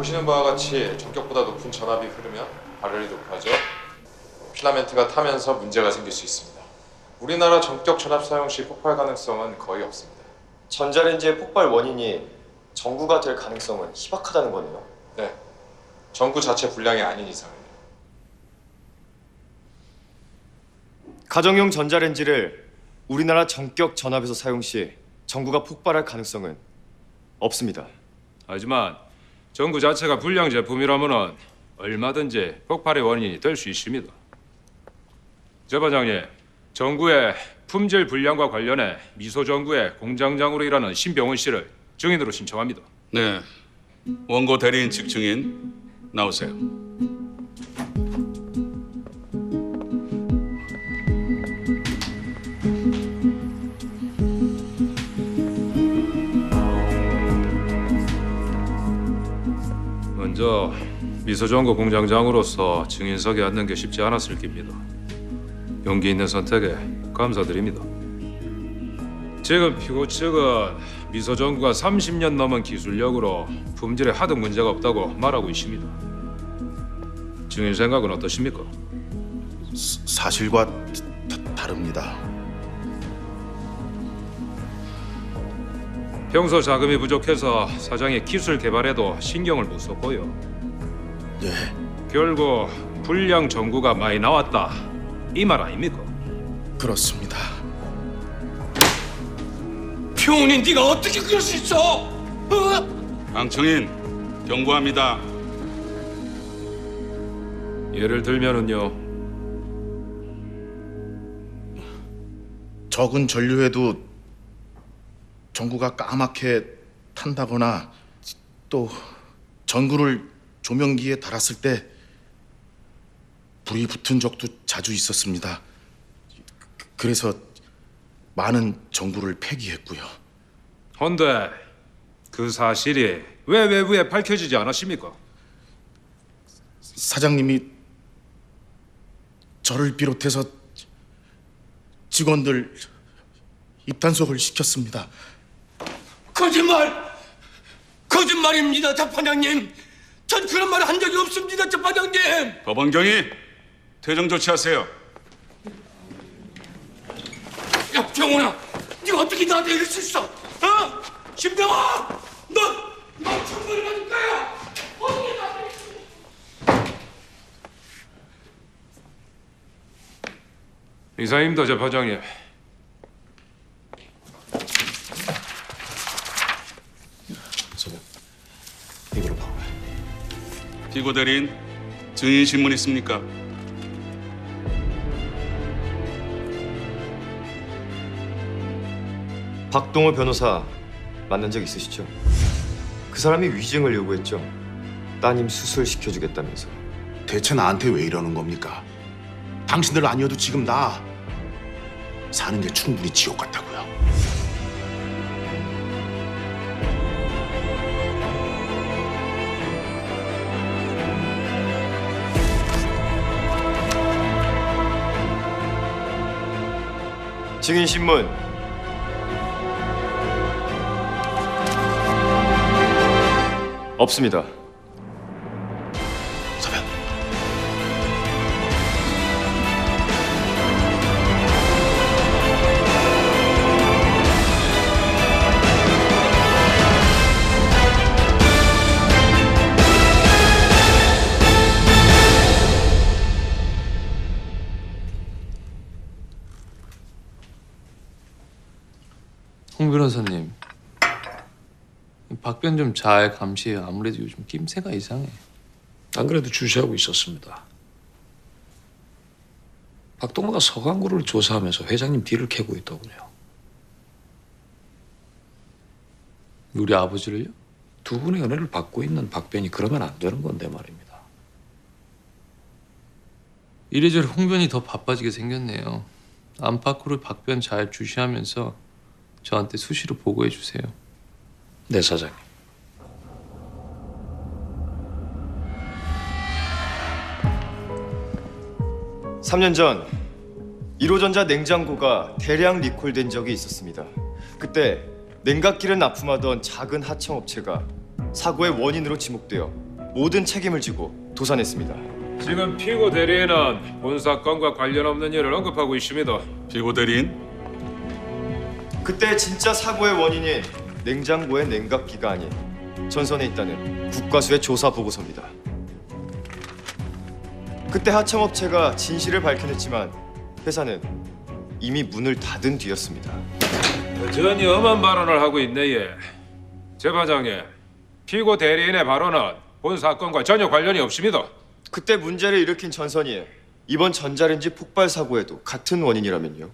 보시는 바와 같이 전격보다 높은 전압이 흐르면 발열이 높아져 필라멘트가 타면서 문제가 생길 수 있습니다. 우리나라 전격 전압 사용 시 폭발 가능성은 거의 없습니다. 전자레인지의 폭발 원인이 전구가 될 가능성은 희박하다는 거네요. 네, 전구 자체 불량이 아닌 이상은요. 가정용 전자레인지를 우리나라 전격 전압에서 사용 시 전구가 폭발할 가능성은 없습니다. 하지만 전구 자체가 불량 제품이라면 얼마든지 폭발의 원인이 될 수 있습니다. 재 반장님, 전구의 품질 불량과 관련해 미소전구의 공장장으로 일하는 신병원 씨를 증인으로 신청합니다. 네, 원고 대리인 측 증인 나오세요. 먼저 미소전구 공장장으로서 증인석에 앉는 게 쉽지 않았을 겁니다. 용기 있는 선택에 감사드립니다. 지금 피고 측은 미소전구가 30년 넘은 기술력으로 품질에 하등 문제가 없다고 말하고 있습니다. 증인 생각은 어떠십니까? 사실과 다릅니다. 평소 자금이 부족해서 사장이 기술 개발에도 신경을 못 썼고요. 네, 결국 불량 전구가 많이 나왔다, 이 말 아닙니까? 그렇습니다. 병훈이 네가 어떻게 그럴 수 있어? 강청인 경고합니다. 예를 들면은요. 적은 전류에도 전구가 까맣게 탄다거나 또 전구를 조명기에 달았을 때 불이 붙은 적도 자주 있었습니다. 그래서 많은 전구를 폐기했고요. 헌데 그 사실이 왜 외부에 밝혀지지 않았습니까? 사장님이 저를 비롯해서 직원들 입단속을 시켰습니다. 거짓말입니다, 재판장님. 전 그런 말 한 적이 없습니다, 재판장님. 법원 경위 퇴정 조치하세요. 야, 병훈아, 네가 어떻게 나한테 이럴 수 있어? 신병아, 너 충분히 맞을 거야. 어떻게 나한테 이럴 수 있어? 이상입니다, 재판장님. 이걸로 봐. 피고 대리인 증인 신문 있습니까? 박동호 변호사 만난 적 있으시죠? 그 사람이 위증을 요구했죠. 따님 수술 시켜주겠다면서. 대체 나한테 왜 이러는 겁니까? 당신들 아니어도 지금 나 사는 게 충분히 지옥 같다고요. 증인 신문 없습니다. 서변. 홍 변호사님, 박변 좀 잘 감시해요. 아무래도 요즘 낌새가 이상해. 안 그래도 주시하고 있었습니다. 박동호가 서강구를 조사하면서 회장님 뒤를 캐고 있더군요. 우리 아버지를요? 두 분의 은혜를 받고 있는 박변이 그러면 안 되는 건데 말입니다. 이래저래 홍변이 더 바빠지게 생겼네요. 안팎으로 박변 잘 주시하면서 저한테 수시로 보고해 주세요. 네, 사장님. 삼 년 전 1호전자 냉장고가 대량 리콜된 적이 있었습니다. 그때 냉각기를 납품하던 작은 하청업체가 사고의 원인으로 지목되어 모든 책임을 지고 도산했습니다. 지금 피고 대리인은 본 사건과 관련 없는 일을 언급하고 있습니다. 피고 대리인 그때 진짜 사고의 원인인 냉장고의 냉각기가 아닌 전선에 있다는 국과수의 조사 보고서입니다. 그때 하청업체가 진실을 밝혀냈지만 회사는 이미 문을 닫은 뒤였습니다. 여전히 엄한 발언을 하고 있네. 예. 재반장님, 피고 대리인의 발언은 본 사건과 전혀 관련이 없습니다. 그때 문제를 일으킨 전선이 이번 전자레인지 폭발 사고에도 같은 원인이라면요?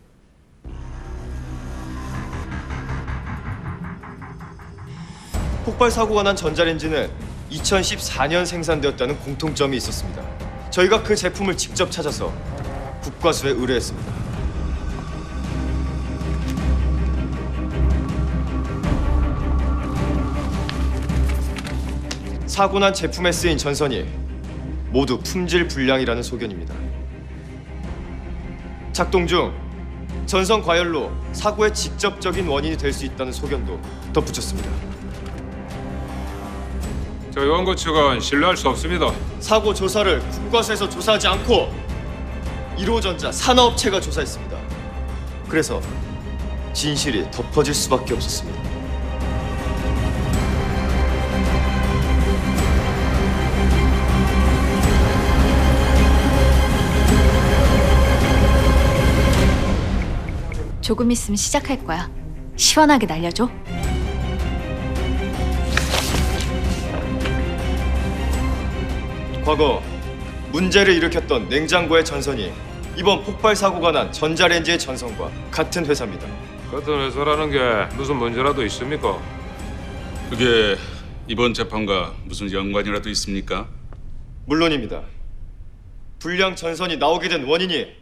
폭발 사고가 난 전자레인지는 2014년 생산되었다는 공통점이 있었습니다. 저희가 그 제품을 직접 찾아서 국과수에 의뢰했습니다. 사고 난 제품에 쓰인 전선이 모두 품질 불량이라는 소견입니다. 작동 중 전선 과열로 사고의 직접적인 원인이 될 수 있다는 소견도 덧붙였습니다. 저희 원고 측은 신뢰할 수 없습니다. 사고 조사를 국과수에서 조사하지 않고 1호전자 산업체가 조사했습니다. 그래서 진실이 덮어질 수밖에 없었습니다. 조금 있으면 시작할 거야. 시원하게 날려줘. 과거 문제를 일으켰던 냉장고의 전선이 이번 폭발 사고가 난 전자레인지의 전선과 같은 회사입니다. 같은 회사라는 게 무슨 문제라도 있습니까? 그게 이번 재판과 무슨 연관이라도 있습니까? 물론입니다. 불량 전선이 나오게 된 원인이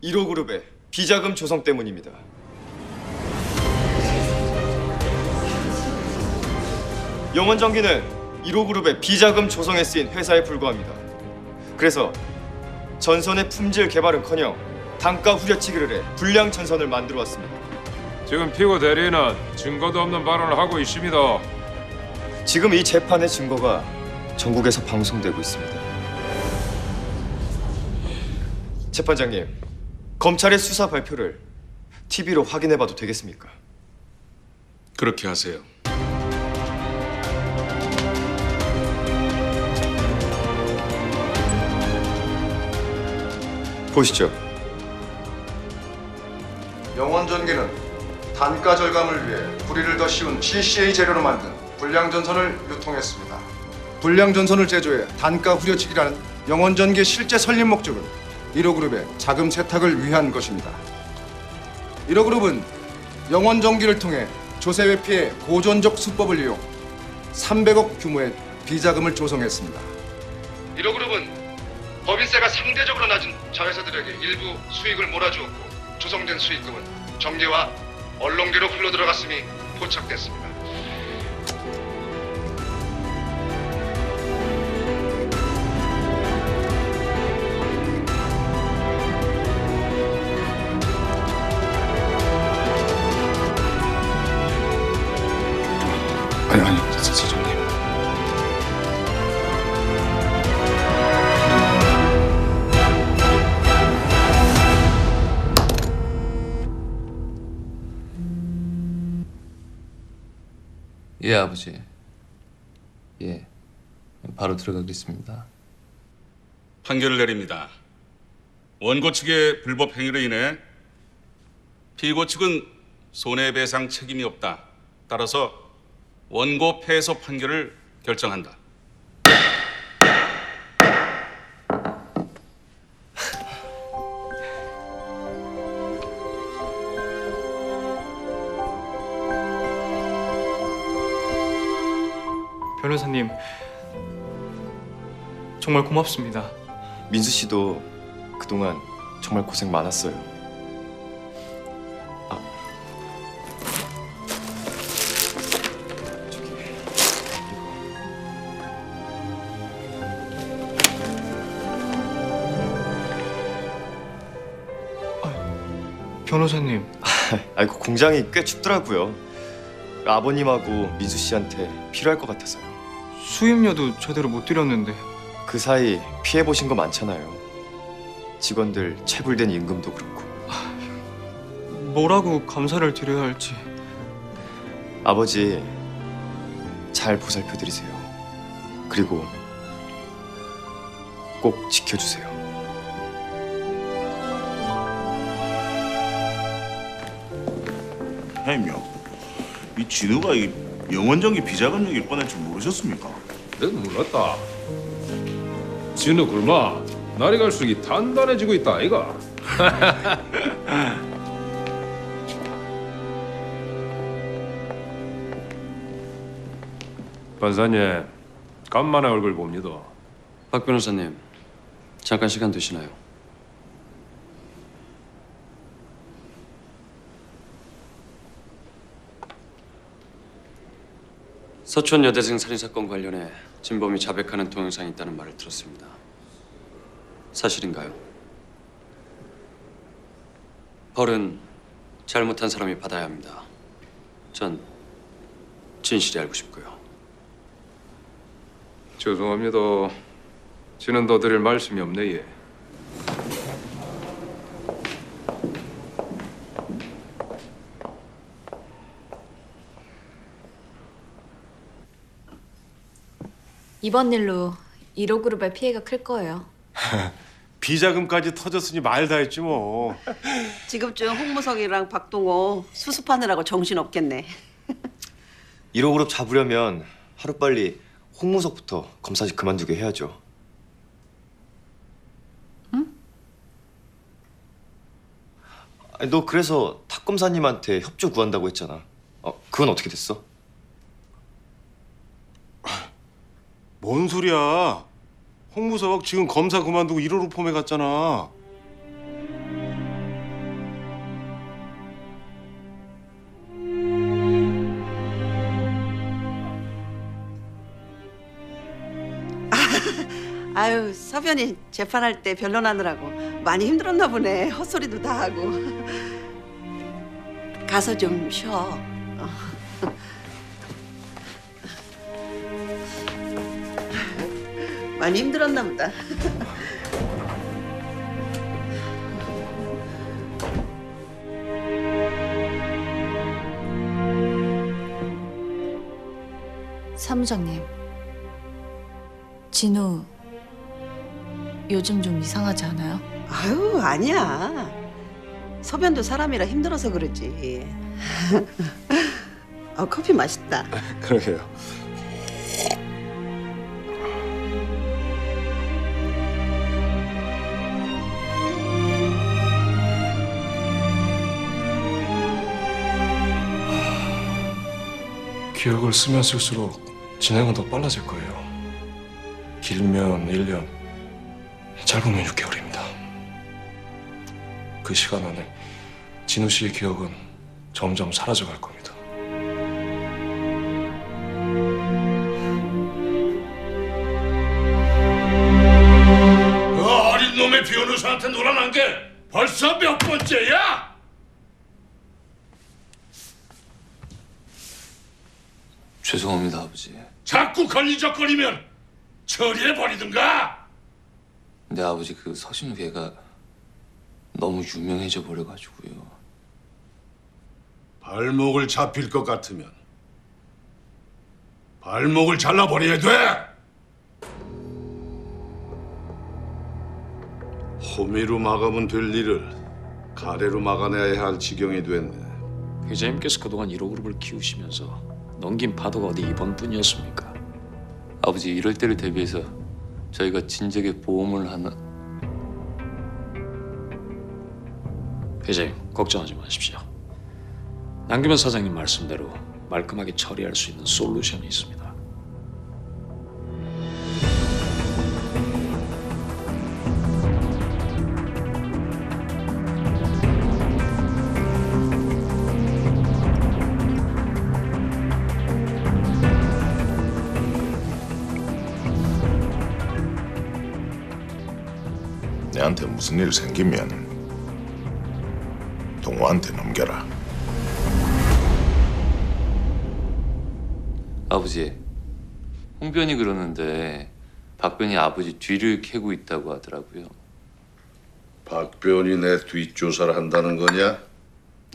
1호그룹의 비자금 조성 때문입니다. 영원전기는 1호그룹의 비자금 조성에 쓰인 회사에 불과합니다. 그래서 전선의 품질 개발은커녕 단가 후려치기를 해 불량 전선을 만들어 왔습니다. 지금 피고 대리인은 증거도 없는 발언을 하고 있습니다. 지금 이 재판의 증거가 전국에서 방송되고 있습니다. 재판장님, 검찰의 수사 발표를 TV로 확인해봐도 되겠습니까? 그렇게 하세요. 보시죠. 영원전기는 단가 절감을 위해 불의를 더 씌운 CCA 재료로 만든 불량전선을 유통했습니다. 불량전선을 제조해 단가 후려치기라는 영원전기의 실제 설립 목적은 1호그룹의 자금 세탁을 위한 것입니다. 1호그룹은 영원전기를 통해 조세 회피의 고전적 수법을 이용 300억 규모의 비자금을 조성했습니다. 1호그룹은 법인세가 상대적으로 낮은 자회사들에게 일부 수익을 몰아주었고 조성된 수익금은 정계와 언론계로 흘러들어갔음이 포착됐습니다. 아니, 사장님. 예, 아버지. 예, 바로 들어가겠습니다. 판결을 내립니다. 원고 측의 불법 행위로 인해 피고 측은 손해배상 책임이 없다. 따라서 원고 패소 판결을 결정한다. 변호사님, 정말 고맙습니다. 민수 씨도 그동안 정말 고생 많았어요. 변호사님, 아이고, 공장이 꽤 춥더라고요. 아버님하고 민수 씨한테 필요할 것 같아서요. 수임료도 제대로 못 드렸는데. 그 사이 피해 보신 거 많잖아요. 직원들 체불된 임금도 그렇고. 뭐라고 감사를 드려야 할지. 아버지 잘 보살펴 드리세요. 그리고 꼭 지켜주세요. 형님요, 이 진우가 이 영원정기 비자금 얘기를 꺼낼 줄 모르셨습니까? 내가 몰랐다. 진우 굴마 날이 갈수록 이 단단해지고 있다 아이가. 판사님, 간만에 얼굴 봅니다. 박 변호사님, 잠깐 시간 되시나요? 서촌 여대생 살인 사건 관련해 진범이 자백하는 동영상이 있다는 말을 들었습니다. 사실인가요? 벌은 잘못한 사람이 받아야 합니다. 전 진실이 알고 싶고요. 죄송합니다. 저는 더 드릴 말씀이 없네. 예. 이번 일로 1호그룹의 피해가 클 거예요. 비자금까지 터졌으니 말 다 했지 뭐. 지금쯤 홍무석이랑 박동호 수습하느라고 정신 없겠네. 1호 그룹 잡으려면 하루빨리 홍무석부터 검사직 그만두게 해야죠. 응? 아니, 너 그래서 탁 검사님한테 협조 구한다고 했잖아. 그건 어떻게 됐어? 뭔 소리야? 홍무석 지금 검사 그만두고 1호로 폼에 갔잖아. 아유, 서변이 재판할 때 변론하느라고 많이 힘들었나 보네. 헛소리도 다 하고. 가서 좀 쉬어. 많이 힘들었나 보다. 사무장님, 진우 요즘 좀 이상하지 않아요? 아유, 아니야. 서변도 사람이라 힘들어서 그러지. 커피 맛있다. 그러게요. 기억을 쓰면 쓸수록 진행은 더 빨라질 거예요. 길면 1년, 짧으면 6개월입니다. 그 시간 안에 진우 씨의 기억은 점점 사라져갈 겁니다. 그 어린 놈의 변호사한테 놀아난 게 벌써 몇 번째야? 죄송합니다, 아버지. 자꾸 걸리적거리면 처리해버리든가. 근데 아버지 그 서진우 걔가 너무 유명해져 버려가지고요. 발목을 잡힐 것 같으면 발목을 잘라버려야 돼. 호미로 막으면 될 일을 가래로 막아내야 할 지경이 됐네. 회장님께서 그동안 1호그룹을 키우시면서 넘긴 파도가 어디 이번뿐이었습니까? 아버지 이럴 때를 대비해서 저희가 진작에 보험을 하나... 회장님, 걱정하지 마십시오. 남기면 사장님 말씀대로 말끔하게 처리할 수 있는 솔루션이 있습니다. 내한테 무슨 일 생기면 동호한테 넘겨라. 아버지, 홍변이 그러는데 박변이 아버지 뒤를 캐고 있다고 하더라고요. 박변이 내 뒷조사를 한다는 거냐?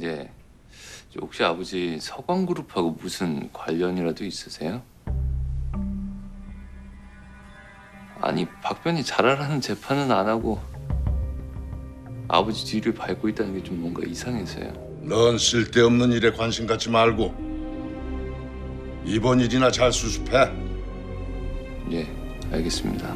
예. 혹시 아버지 서광그룹하고 무슨 관련이라도 있으세요? 아니 박변이 잘하라는 재판은 안 하고 아버지 뒤를 밟고 있다는 게 좀 뭔가 이상해서요. 넌 쓸데없는 일에 관심 갖지 말고 이번 일이나 잘 수습해. 예, 알겠습니다.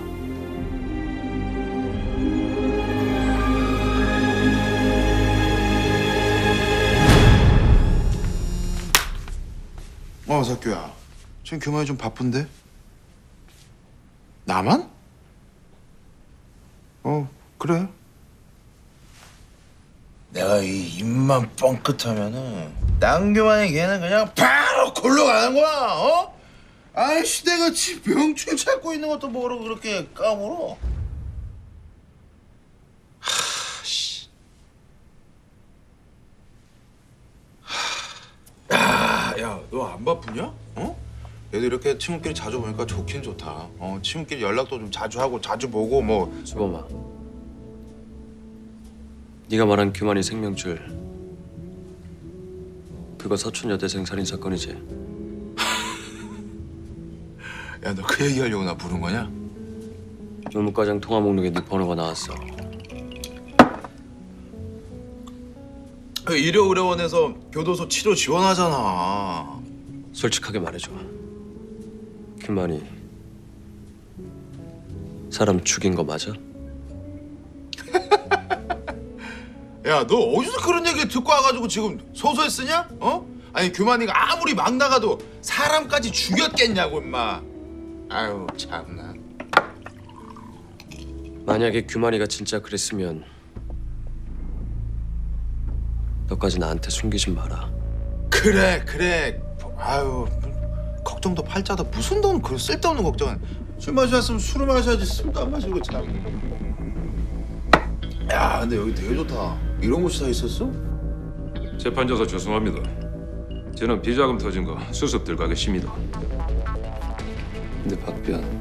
석규야, 지금 교만이 좀 바쁜데? 나만? 그래. 내가 이 입만 뻥끗하면은 남교만이 걔는 그냥 바로 골로 가는 거야. 어? 아니 시대같이 명충 찾고 있는 것도 모르고 그렇게 까불어. 야, 너 안 바쁘냐? 얘도 이렇게 친구끼리 자주 보니까 좋긴 좋다. 친구끼리 연락도 좀 자주 하고 자주 보고 뭐. 주범아, 네가 말한 규만이 생명줄 그거 서춘 여대생 살인 사건이지? 야, 너 그 얘기하려고 나 부른 거냐? 조무과장 통화 목록에 네 번호가 나왔어. 의료의료원에서 교도소 치료 지원하잖아. 솔직하게 말해줘. 규만이 사람 죽인 거 맞아? 야, 너 어디서 그런 얘기 듣고 와가지고 지금 소설 쓰냐? 아니 규만이가 아무리 막 나가도 사람까지 죽였겠냐고 임마. 아유 참나. 만약에 규만이가 진짜 그랬으면 너까지 나한테 숨기지 마라. 그래. 아유 걱정도 팔자도 무슨 돈 그 쓸데없는 걱정은. 술 마셨으면 술을 마셔야지 술도 안 마시고 참. 야, 근데 여기 되게 좋다. 이런 곳이 다 있었어? 재판져서 죄송합니다. 저는 비자금 터진 거 수습 들어가겠습니다. 근데 박변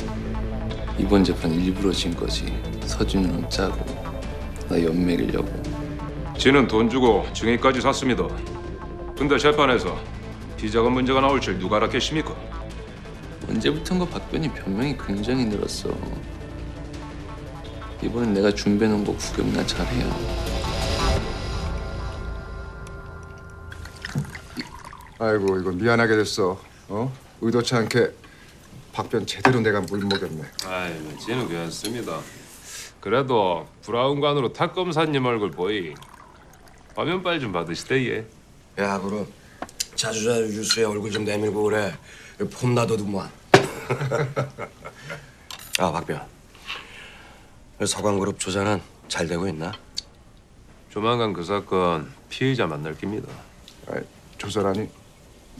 이번 재판 일부러 진 거지. 서준이랑 짜고 나 연맥이려고. 지는 돈 주고 증인까지 샀습니다. 근데 재판에서 비자금 문제가 나올 줄 누가 알았겠습니까? 언제부턴가 박변이 변명이 굉장히 늘었어. 이번엔 내가 준비해놓은 거 구경이나 잘해요. 아이고 이거 미안하게 됐어. 의도치 않게 박변 제대로 내가 물먹였네. 아이, 지는 괜찮습니다. 그래도 브라운관으로 탁 검사님 얼굴 보이. 화면빨 좀 받으시대 예. 야, 그럼 자주자주 뉴스에 얼굴 좀 내밀고 그래. 폼나도더만. 아, 박변. 서광그룹 조사는 잘 되고 있나? 조만간 그 사건 피의자 만날 깁니다. 조사라니?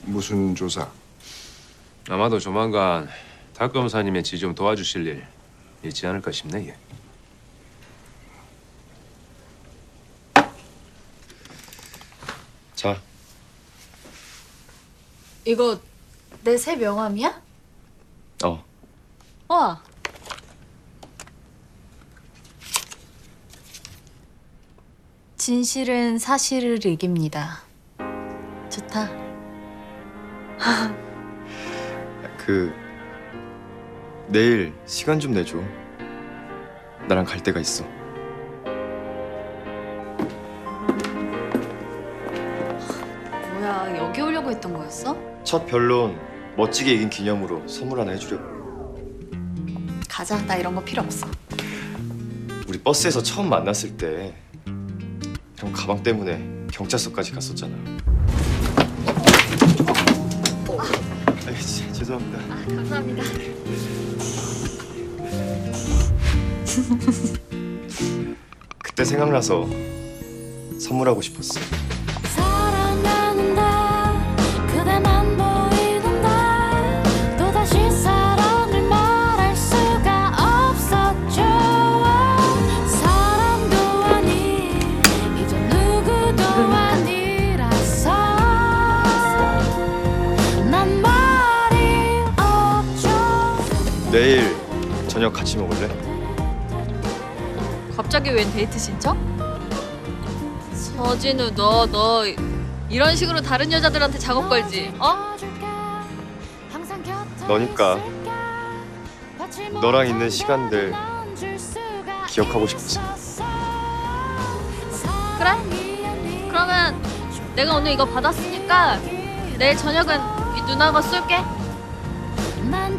무슨 조사? 아마도 조만간 탁 검사님의 지 좀 도와주실 일 있지 않을까 싶네 예. 자. 이거 내 새 명함이야? 와. 진실은 사실을 이깁니다. 좋다. 내일 시간 좀 내줘. 나랑 갈 데가 있어. 뭐야, 여기 오려고 했던 거였어? 첫 변론 멋지게 이긴 기념으로 선물 하나 해주려고. 가자, 나 이런 거 필요 없어. 우리 버스에서 처음 만났을 때 형 가방 때문에 경찰서까지 갔었잖아. 죄송합니다. 감사합니다. 그때 생각나서 선물하고 싶었어. 그대만 보이던데 또다시 사랑을 말할 수가 없었죠. 사람도 아니 이제 누구도 아니라서 난 말이 없죠. 내일 저녁 같이 먹을래? 갑자기 웬 데이트 신청? 서진우 너 이런 식으로 다른 여자들한테 작업 걸지? 어? 너니까 너랑 있는 시간들 기억하고 싶었어. 그래? 그러면 내가 오늘 이거 받았으니까 내일 저녁은 이 누나가 쏠게. 난